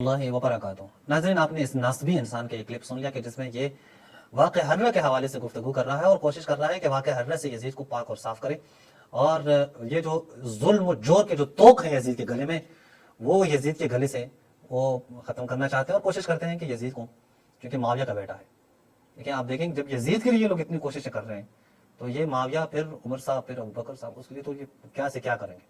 اللہ وبرکاتہ۔ ناظرین، آپ نے اس ناسبی انسان کے ایک کلپ سن لیا کہ جس میں یہ واقع حرہ کے حوالے سے گفتگو کر رہا ہے اور کوشش کر رہا ہے کہ واقع حرہ سے یزید کو پاک اور صاف کرے، اور یہ جو ظلم و جور کے جو توق ہیں یزید کے گلے میں، وہ یزید کے گلے سے وہ ختم کرنا چاہتے ہیں اور کوشش کرتے ہیں کہ یزید کو، کیونکہ معاویہ کا بیٹا ہے، لیکن آپ دیکھیں جب یزید کے لیے یہ لوگ اتنی کوششیں کر رہے ہیں تو یہ معاویہ، پھر عمر صاحب، پھر ابوبکر صاحب، اس کے لیے تو یہ کیا سے کیا کریں گے۔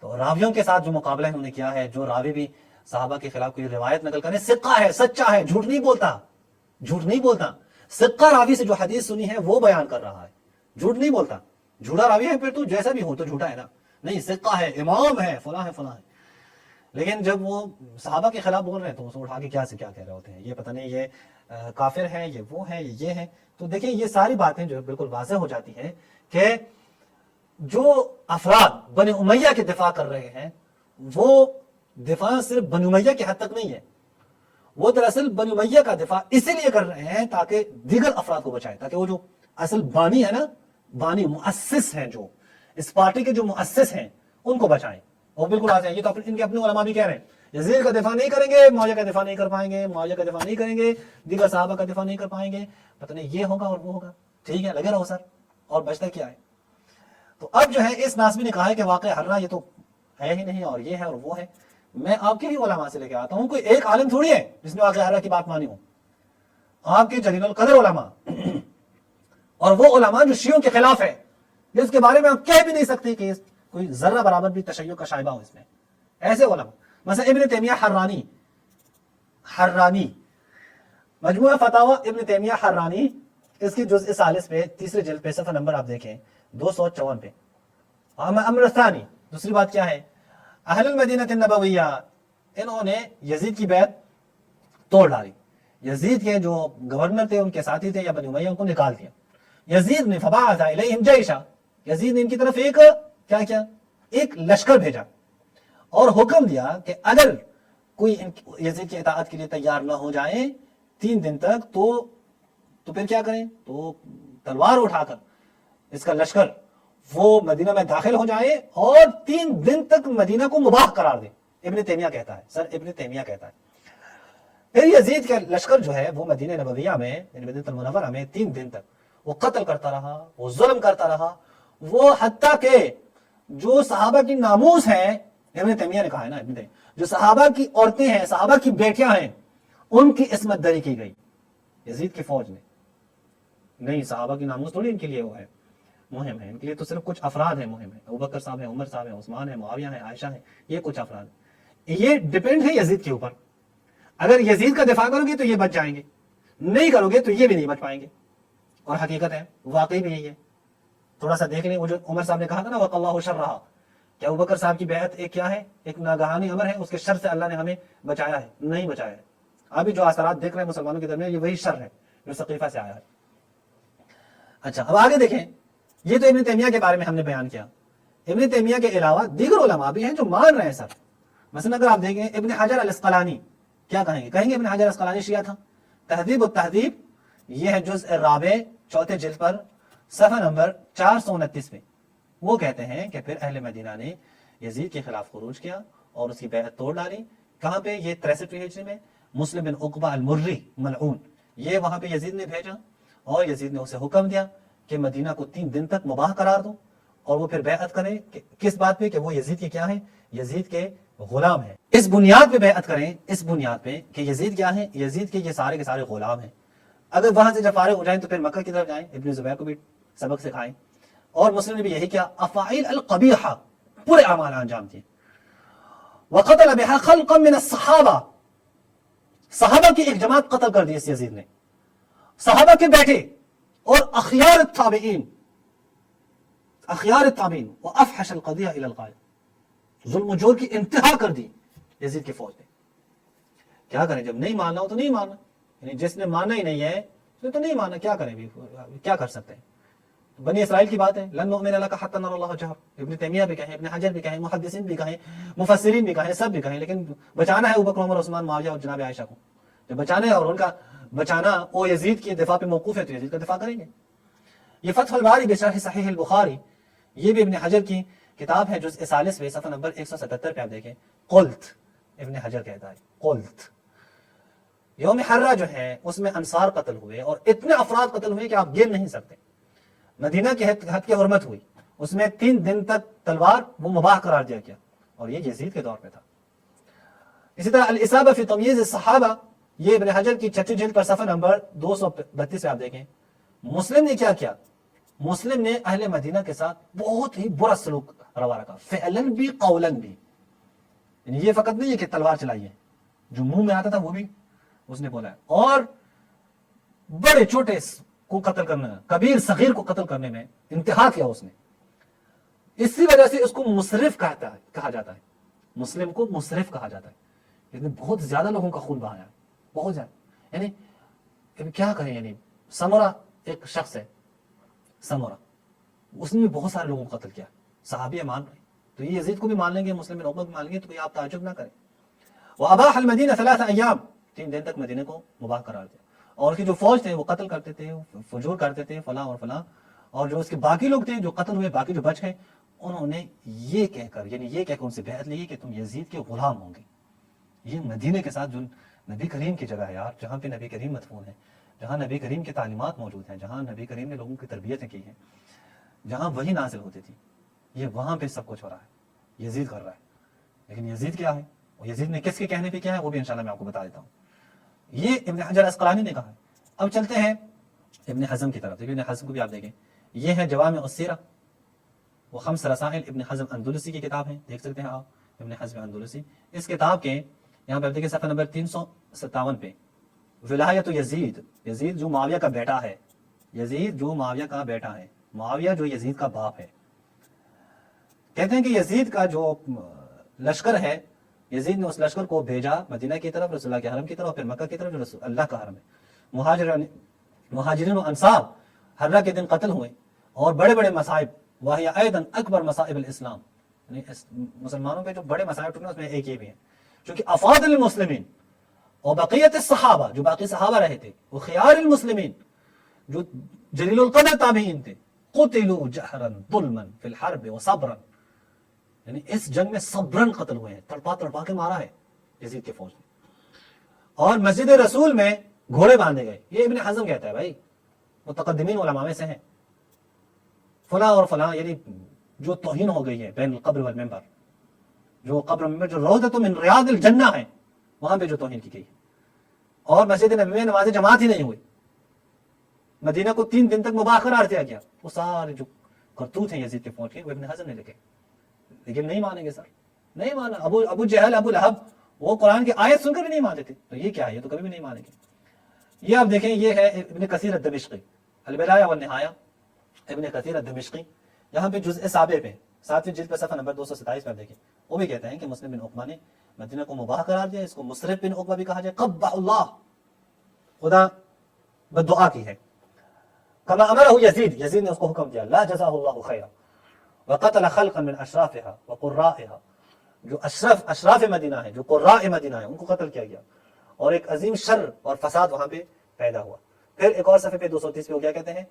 تو راویوں کے ساتھ جو مقابلہ انہوں نے کیا ہے، جو راوی بھی صحابہ کے خلاف کوئی روایت نقل کرنے، سقہ ہے، سچا ہے، جھوٹ نہیں بولتا، جھوٹ نہیں بولتا، سقہ راوی سے جو حدیث سنی ہے وہ بیان کر رہا ہے، جھوٹ نہیں بولتا۔ جھوٹا راوی ہے پھر تو جیسا بھی ہو تو جھوٹا ہے نا، نہیں، سقہ ہے، امام ہے، فلاں ہے، فلاں ہے۔ لیکن جب وہ صحابہ کے خلاف بول رہے ہیں تو اس کو اٹھا کے کیا سے کیا کہہ رہے ہوتے ہیں، یہ پتہ نہیں یہ کافر ہے، یہ وہ ہے، یہ ہے۔ تو دیکھیں یہ ساری باتیں جو بالکل واضح ہو جاتی ہیں کہ جو افراد بنی امیہ کے دفاع کر رہے ہیں وہ دفاع صرف بنی امیہ کی حد تک نہیں ہے، وہ دراصل بنی امیہ کا دفاع اسی لیے کر رہے ہیں تاکہ دیگر افراد کو بچائیں، تاکہ وہ جو اصل بانی ہے نا، بانی مؤسس ہیں، جو اس پارٹی کے جو مؤسس ہیں ان کو بچائیں۔ اور بالکل آ جائیں، یہ تو ان کے اپنے علماء بھی کہہ رہے ہیں یزید کا دفاع نہیں کریں گے، معاویہ کا دفاع نہیں کر پائیں گے، معاویہ کا دفاع نہیں کریں گے، دیگر صحابہ کا دفاع نہیں کر پائیں گے، پتہ نہیں یہ ہوگا اور وہ ہوگا، ٹھیک ہے، لگے رہو سر، اور بچتا کیا ہے۔ تو اب جو ہے اس ناسبی نے کہا ہے کہ واقع حرہ یہ تو ہے ہی نہیں، اور یہ ہے اور وہ ہے۔ میں آپ کے ہی علماء سے لے کے آتا ہوں، کوئی ایک عالم تھوڑی ہے جس نے واقع حرہ کی بات مانی ہو، آپ کے جلیل القدر علماء، اور وہ علماء جو شیعوں کے خلاف ہے، جس کے بارے میں آپ کہہ بھی نہیں سکتے کہ کوئی ذرہ برابر بھی تشیع کا شائبہ ہو اس میں، ایسے علماء، مثلا ابن تیمیہ حرانی، مجموعہ فتاوی ابن تیمیہ حرانی، اس کی جزء ثالث پہ تیسرے جلد پہ صفحہ نمبر آپ دیکھیں 254 پہ۔ امر ثانی، دوسری بات کیا ہے، اہل المدینہ النبویہ، انہوں نے یزید کی بیعت توڑ ڈالی، یزید کے جو گورنر تھے، ان کے ساتھی تھے یا بنی امیہ، ان کو نکال دیا۔ یزید نے فبعث الیہم جیشا، یزید نے ان کی طرف ایک لشکر بھیجا اور حکم دیا کہ اگر کوئی یزید کی اطاعت کے لیے تیار نہ ہو جائے 3 دن تک تو پھر کیا کریں، تو تلوار اٹھا کر اس کا لشکر وہ مدینہ میں داخل ہو جائے اور 3 دن تک مدینہ کو مباح قرار دے۔ ابن تیمیہ کہتا ہے، سر ابن تیمیہ کہتا ہے۔ پھر یزید کا لشکر جو ہے وہ مدینہ نبویہ میں، مدینہ المنورہ میں 3 دن تک وہ قتل کرتا رہا، وہ ظلم کرتا رہا، وہ حتیٰ کہ جو صحابہ کی ناموس ہیں، ابن تیمیہ نے کہا ہے نا، ابن تیمیہ، جو صحابہ کی عورتیں ہیں، صحابہ کی بیٹیاں ہیں، ان کی عصمت دری کی گئی یزید کی فوج نے۔ نہیں، صحابہ کی ناموس تھوڑی ان کے لیے وہ ہے، مہم ہے، ان کے لیے تو صرف کچھ افراد ہیں مہم ہے، ابوبکر صاحب ہیں، عمر صاحب ہیں، عثمان ہیں، معاویہ ہیں، عائشہ ہیں، یہ کچھ افراد ہیں۔ یہ ڈیپینڈ ہے یزید کے اوپر، اگر یزید کا دفاع کرو گے تو یہ بچ جائیں گے، نہیں کرو گے تو یہ بھی نہیں بچ پائیں گے، اور حقیقت ہے واقعی بھی یہی ہے۔ تھوڑا سا دیکھ لیں، وہ جو عمر صاحب نے کہا تھا نا وَقَ اللَّهُ شَرَّهَا، کہ ابوبکر صاحب کی بیعت ایک کیا ہے، ایک ناگہانی امر ہے، اس کے شر سے اللہ نے ہمیں بچایا ہے، نہیں بچایا ہے۔ ابھی جو اثرات دیکھ رہے ہیں مسلمانوں کے درمیان، یہ وہی شر ہے جو ثقیفہ سے آیا ہے۔ اچھا، اب آگے دیکھیں، یہ تو ابن تیمیہ کے بارے میں ہم نے بیان کیا۔ ابن تیمیہ کے علاوہ دیگر علماء بھی ہیں جو مان رہے ہیں سر۔ مثلا اگر آپ دیکھیں ابن حجر الاسقلانی، کیا کہیں گے ابن حجر الاسقلانی شیعہ تھا۔ تہذیب التہذیب، یہ ہے جزء رابع 4 جلد پر صفحہ نمبر 429 میں، وہ کہتے ہیں کہ پھر اہل مدینہ نے یزید کے خلاف خروج کیا اور اس کی بیعت توڑ ڈالی۔ کہاں پہ؟ یہ 63 ہجری میں، مسلم بن عقبہ المری ملعون، یہ وہاں پہ یزید نے بھیجا اور یزید نے اسے حکم دیا کہ مدینہ کو 3 دن تک مباح قرار دو، اور وہ پھر بیعت کریں کس بات پہ، کہ وہ یزید کے کیا ہیں، یزید کے غلام ہیں۔ اس بنیاد پہ بیعت کریں، اس بنیاد پہ کہ یزید کیا ہیں، یزید کے یہ سارے کے سارے غلام ہیں۔ اگر وہاں سے جب فارغ ہو جائیں تو پھر مکہ کی طرف جائیں، ابن زبیر کو بھی سبق سکھائیں، اور مسلم نے بھی یہی کیا، افاعیل القبیحہ، پورے اعمال انجام دیے۔ وقتل بها خلقا من الصحابہ، صحابہ کی ایک جماعت قتل کر دی اس یزید نے، صحابہ کے بیٹے اور اخیار التابعین، وافحش القضیہ الی الغایہ، ظلم و جور کی انتہا کر دی یزید کی فوج نے۔ کیا کریں، جب نہیں ماننا ہو تو نہیں ماننا، یعنی جس نے ماننا ہی نہیں ہے اس نے تو نہیں ماننا، کیا کریں بھی، کیا کر سکتے ہیں۔ بنی اسرائیل کی بات ہے، لن نؤمن لک حتی نری اللہ جہرہ، ابن تیمیہ بھی کہیں، ابن حجر بھی کہیں، محدثین بھی کہیں، مفسرین بھی کہیں، سب بھی کہیں، لیکن بچانا ہے ابوبکر، عمر، عثمان، معاویہ اور جناب عائشہ کو، جب بچانا ہے اور ان کا بچانا وہ یزید کے دفاع پہ موقوف ہے تو یزید کا دفاع کریں گے۔ یہ فتح الباری بشرح صحیح البخاری، یہ بھی ابن حجر کی کتاب ہے جزء ثالث پہ صفحہ نمبر 177 پہ آپ دیکھیں، قلت، इब्न हजर कहता है कुल्त यौम हर्रा जो है उसमें अंसार कत्ल हुए और इतने अफराद कत्ल हुए कि आप गिन नहीं सकते। मदीना की हद की हुर्मत हुई, उसमें 3 दिन तक तलवार वो मुबाह करार दिया गया, और ये यजीद के दौर में था। इसी तरह अल इसाबा फी तमयीज सहाबा, ये इब्न हजर की 6 जिल्द पर सफ़ा नंबर 232 पे आप देखें, मुस्लिम ने क्या किया, मुस्लिम ने अहले मदीना के साथ बहुत ही बुरा सलूक रवा रखा, फ़िअलन भी कौलन भी। ये फकत नहीं है कि तलवार चलाइए, जो मुंह में आता था वो भी उसने बोला है, और बड़े छोटे को कत्ल करने, कबीर सगीर को कत्ल करने में इंतहा किया उसने। इसी वजह से उसको मुसरिफ कहा जाता है, मुस्लिम को मुसरिफ कहा जाता है। इसमें बहुत ज्यादा लोगों का खून बहाया, बहुत ज्यादा। यानी क्या करें, यानी समरा एक शख्स है, समरा, उसने भी बहुत सारे लोगों को कत्ल किया, सहाबी मान रहे, तो ये यजीद को भी मान लेंगे, मुस्लिम बिन उक़बा भी मान लेंगे, तो कोई आप ताज्जुब ना करें। वह अबाह अल मदीना 3 अय्याम, 3 दिन तक मदीने को मुबाह करार दिया, और उसकी जो फौज थे वो कत्ल करते थे, फजूर करते थे, फला और फला, और जो उसके बाकी लोग थे जो कत्ल हुए, बाकी जो बच गए, उन्होंने ये कहकर, यानी ये कहकर उनसे बैत ली कि तुम यजीद के गुलाम होंगे। ये मदीने के साथ जो नबी करीम की जगह है यार, जहाँ पे नबी करीम मदफून है, जहाँ नबी करीम की तालीमात मौजूद हैं, जहाँ नबी करीम ने लोगों की तरबियतें की हैं, जहाँ वही नाजिल होती थी, ये वहाँ पे सब कुछ हो रहा है, यजीद कर रहा है। लेकिन यजीद क्या है, और यजीद ने किसके कहने पे क्या है, वो भी इंशाल्लाह मैं आपको बता देता हूँ। ये इब्न हजर अस्क़लानी ने कहा है। अब चलते हैं इब्न हज़म की तरफ। इब्न हज़म को भी आप देखें, ये है जवामे उस्सीरा, वो खम्स रसाइल इब्न हज़म अंदलुसी की किताब है, देख सकते हैं आप, इब्न हज़म अंदलुसी। इस किताब के यहाँ पे देखिए सफ़ा नंबर 357 पे, विलायत यजीद, यजीद जो मुआविया का बेटा है, यजीद जो मुआविया का बेटा है, मुआविया जो यजीद का बाप है। कहते हैं कि यजीद का जो लश्कर है, यजीद ने उस लश्कर को भेजा मदीना की तरफ, रसूलुल्लाह के हरम की तरफ, फिर मक्का की तरफ जो अल्लाह का हरम है। मुहाजिरिन और अंसार हर्रा के दिन कत्ल हुए, और बड़े बड़े मसाइब, वही ऐदन अकबर मसाइब इस्लाम, मुसलमानों पे जो बड़े मसाइब टूटे उसमें एक ये भी है, क्योंकि अफादिल मुस्लिमीन और बक़ियत सहाबा, जो बाकी सहाबा रहे थे, वो खियारुल मुस्लिमीन, जो जलीलुल क़द्र ताबीईन थे, क़ुतिलू जहरन ज़ुल्मन फिल हर्ब व सब्रन, यानी इस जंग में सब्रन कत्ल हुए हैं, तड़पा तड़पा के मारा है यजीद के फौज ने। और मस्जिद रसूल में घोड़े बांधे गए, ये इब्न हज़म कहता है भाई, मुतक़द्दिमीन उलमा में से हैं, फला और फला, यानी जो तौहीन हो गई है बैन क़ब्र वल मिंबर, जो कब्र में जो रौज़तु मिन रियादिल जन्नह है, वहां पे जो तौहीन की गई है। और मस्जिद नबी में नमाज जमात ही नहीं हुई, मदीना को 3 दिन तक मुबाह करार दिया गया। वो सारे जो करतूत हैं यजीद के फौज के, वो इब्न हज़म ने लिखे, लेकिन नहीं मानेंगे सर, नहीं माना। अबू जहल, अबू लहब, वो कुरान की आयत सुनकर भी नहीं मानते थे, तो ये क्या है, ये तो कभी भी नहीं मानेंगे। ये आप देखें, ये है इब्न कसीर अद-दमिश्की, अल-बिदाया व निहाया, इब्न कसीर अद-दमिश्की, यहाँ पे जुज़ साबे पे 7वीं जिल्द पे सफ़ा नंबर 227 पे देखें, वो भी कहते हैं कि मुस्लिम बिन उक़बा ने मदीना को मुबाह करार दिया, इसको मुसरिफ बिन उक़बा भी कहा जाए, क़ब्बहुल्लाह, खुदा बद्दुआ की है। कमा अमरहु यजीद, यजीद ने उसको हुक्म दिया, ला जज़ाहुल्लाहु खैरा, व क़तल खल्क़न मिन अशराफ़िहा व क़ुर्राइहा, जो अशराफ मदीना है, जो क़ुर्रा मदीना है, उनको कत्ल किया गया, और एक अजीम शर और फसाद वहां पे पैदा हुआ। फिर एक और सफ़े पे 230 पे हो गया, कहते हैं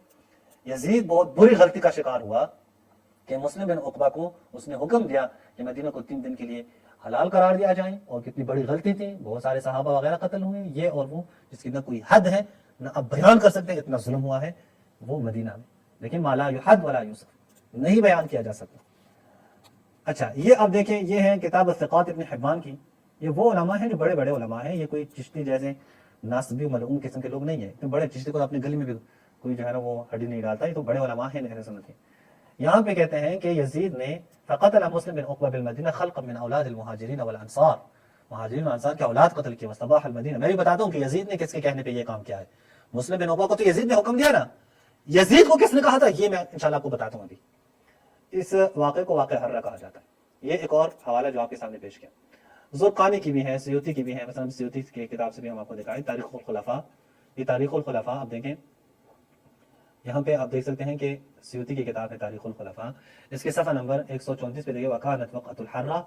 यजीद बहुत बुरी गलती का शिकार हुआ कि मुस्लिम बिन उक़बा को उसने हुक्म दिया कि मदीना को 3 दिन के लिए हलाल करार दिया जाए, और कितनी बड़ी गलती थी, बहुत सारे सहाबा वगैरह कत्ल हुए, ये और वो, जिसकी ना कोई हद है, ना अब बयान कर सकते इतना जुल्म हुआ है वो मदीना में, लेकिन माला युहद वला यूसफ, नहीं बयान किया जा सकता। अच्छा, ये अब देखें, ये है किताब अस-सिक़ात इब्न हिब्बान की। ये वो उलमा हैं जो बड़े बड़े उलमा हैं, ये कोई चिश्ती जैसे नासबी मलऊन किस्म के लोग नहीं है। तो बड़े चिश्ती को अपनी गली में भी कोई जो है ना वो हड्डी नहीं डालता, ये तो बड़े उलमा हैं अहले सुन्नत के। यहाँ पे कहते हैं कि यजीद ने फ़क़तल मुस्लिम बिन उक़बा बिल मदीना खल्क़न मिन औलादिल मुहाजिरीन वल अंसार, मुहाजिरीन और अंसार के औलाद कत्ल किए, वस्तबाह अल मदीना। मैं भी बताता हूँ कि यजीद ने किसके कहने पे ये काम किया है। मुस्लिम बिन उक़बा को तो यजीद ने हुक्म दिया ना, यजीद को किसने कहा था ये मैं इंशाल्लाह आपको बताता हूँ। अभी इस वाक़े को वाक़े हर्रा कहा जाता है। ये एक और हवाला जो आपके सामने पेश किया, ज़ुरक़ानी की भी है, सयूती की भी है। मसलन सयूती की किताब से भी हम आपको दिखाएं, तारीख़ुल खुलफ़ा। ये तारीख़ुल खुलफ़ा आप देखें, यहाँ पे आप देख सकते हैं कि सयूती की किताब है तारीख़ुल खुलफ़ा, इसके सफ़ा नंबर 134 पे देखिए, वकानत वक़तुल हर्रा।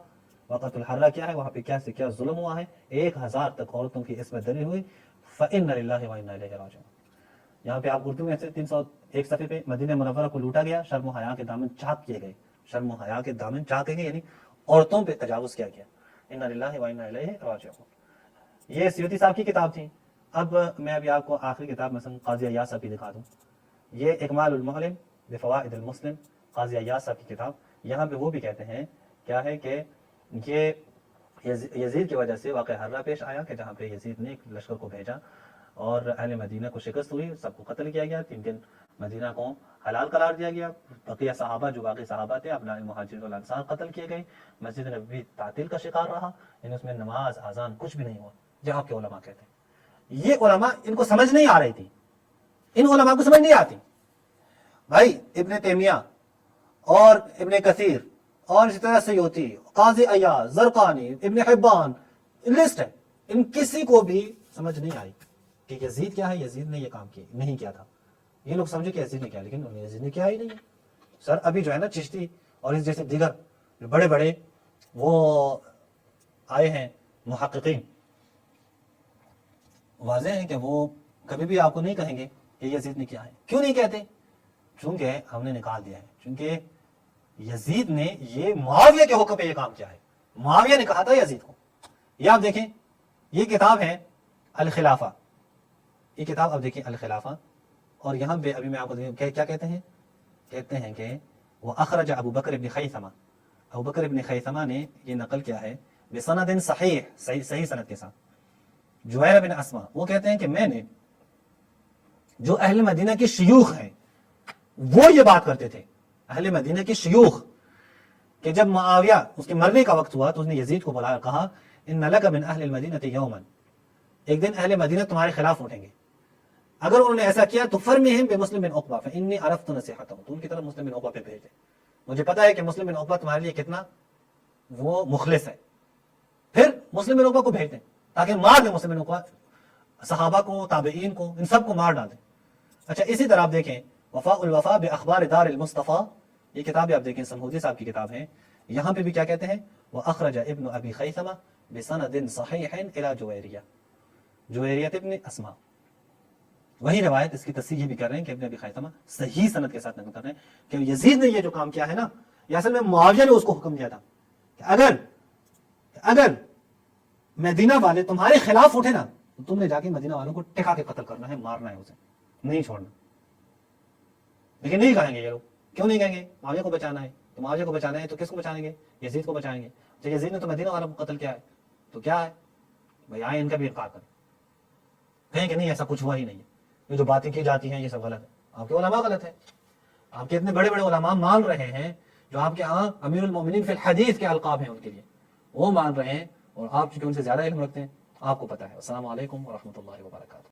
वक़तुल हर्रा क्या है, वहाँ पे क्या से क्या जुल्म हुआ है, 1000 तक औरतों की इस्मत दरी हुई। फ़इन्ना लिल्लाहि व इन्ना इलैहि राजिऊन। यहाँ पे आप उर्दू में से 301 सफ़े पे, मदीना मुनव्वरा को लूटा गया, शर्म हया के दामन चाक किए गए, शर्म हया के दामन चाक किए गए, यानी औरतों पे तजावुज़ किया गया। इन्ना लिल्लाहि व इन्ना इलैहि राजिऊन। ये सयूती साहब की किताब थी। अब मैं अभी आपको आखिरी किताब मसलन काजी अय्याज साहब की दिखा दूँ। ये इकमालुल मुअल्लिम बिफवाइदिल मुस्लिम, काजी अय्याज साहब की किताब। यहाँ पे वो भी कहते हैं क्या है कि ये यजीद की वजह से वाक़या हर्रा पेश आया कि जहाँ पे यजीद ने एक लश्कर को भेजा और अहले मदीना को शिकस्त हुई, सबको कत्ल किया गया, 3 दिन मदीना को हलाल करार दिया गया। बकिया सहाबा जो बाकी सहाबा थे अपना मुहाजिर वल अंसार कत्ल किए गए। मस्जिद नबवी तातील का शिकार रहा, इन उसमें नमाज आजान कुछ भी नहीं हुआ। जहाँ के उलमा कहते हैं ये उलमा इनको समझ नहीं आ रही थी, इन उलमा को समझ नहीं आती। भाई इब्ने तैमिया और इब्ने कसीर और इसी तरह सयूती, काजी अय्याज, ज़रक़ानी, इब्ने हिब्बान, लिस्ट है, इन किसी को भी समझ नहीं आई कि यजीद क्या है, यजीद ने ये काम किया नहीं किया था। ये लोग समझे कि यजीद ने किया, लेकिन यजीद ने किया ही नहीं है। सर अभी जो है ना चिश्ती और इस जैसे दीगर जो बड़े बड़े वो आए हैं मुहक्किकीन, वाज़ेह है कि वो कभी भी आपको नहीं कहेंगे कि यजीद ने किया है। क्यों नहीं कहते? चूंकि हमने निकाल दिया है, चूंकि यजीद ने ये मुआविया के हुक्म पे ये काम किया है। मुआविया ने कहा था यजीद को। ये आप देखें, ये किताब है अल खिलाफा, ये किताब आप देखिए अल खिलाफा, और यहाँ पे अभी मैं आपको क्या कहते हैं, कहते हैं कि वो अखरज अबू बकर इब्न खैसमा, अबू बकर इब्न खैसमा ने ये नकल किया है बिसनदिन सहीह, सही सनद के साथ, जुवैर बिन अस्मा। वो कहते हैं कि मैंने जो अहले मदीना के शयूख हैं वो ये बात करते थे, अहले मदीना के शयूख, कि जब मुआविया उसके मरने का वक्त हुआ तो उसने यजीद को बुलाया, कहा इन्ना लका मिन अहलिल मदीनति यौमन, एक दिन अहले मदीना तुम्हारे खिलाफ उठेंगे, अगर उन्होंने ऐसा किया तो फरमिहिम बिमुस्लिम बिन उक़बा फइन्नी अरफ़्तु नसीहतहु, तो उनकी तरफ मुस्लिम बिन उक़बा पे भेज दे, मुझे पता है कि मुस्लिम बिन उक़बा तुम्हारे लिए कितना वो मुखलिस है। फिर मुस्लिम बिन उक़बा को भेज दें ताकि मार दे मुस्लिम बिन उक़बा, सहाबा को, ताबईन को, इन सबको मार डाल दें। अच्छा इसी तरह आप देखें वफ़ाउल वफ़ा बि अख़बार दारिल मुस्तफ़ा, ये किताब आप देखें समहूदी साहब की किताब है। यहाँ पे भी क्या कहते हैं, व अखरज इब्न अबी खैसमा बिसनदिन सहीहिन इला जुवैरिया, जुवैरिया इब्न अस्मा, वही रिवायत इसकी तस्सीह भी कर रहे हैं कि इब्न अबी खैसमा सही सनद के साथ नकल कर रहे हैं कि यजीद ने ये जो काम किया है ना, ये असल में मुआविया ने उसको हुक्म दिया था कि अगर मदीना वाले तुम्हारे खिलाफ उठे ना तो तुमने जाके मदीना वालों को टिका के कत्ल करना है, मारना है, उसे नहीं छोड़ना। लेकिन नहीं कहेंगे ये लोग, क्यों नहीं कहेंगे? मुआविया को बचाना है, तो मुआविया को बचाना है तो किसको बचाएंगे? यजीद को बचाएंगे। तो यजीद ने तो मदीना वालों को कत्ल किया है, तो क्या है भाई, आए इनका भी इनकार करें, कहें कि नहीं ऐसा कुछ हुआ ही नहीं है, ये जो बातें की जाती हैं ये सब गलत है, आपके उलमा गलत है। आपके इतने बड़े बड़े उलमा मान रहे हैं, जो आपके यहाँ अमीरुल मोमिनीन फिल हदीस के अलकाब हैं उनके लिए, वो मान रहे हैं, और आप चूंकि उनसे ज्यादा इल्म रखते हैं, आपको पता है। अस्सलामु अलैकुम व रहमतुल्लाहि व बरकातुहू।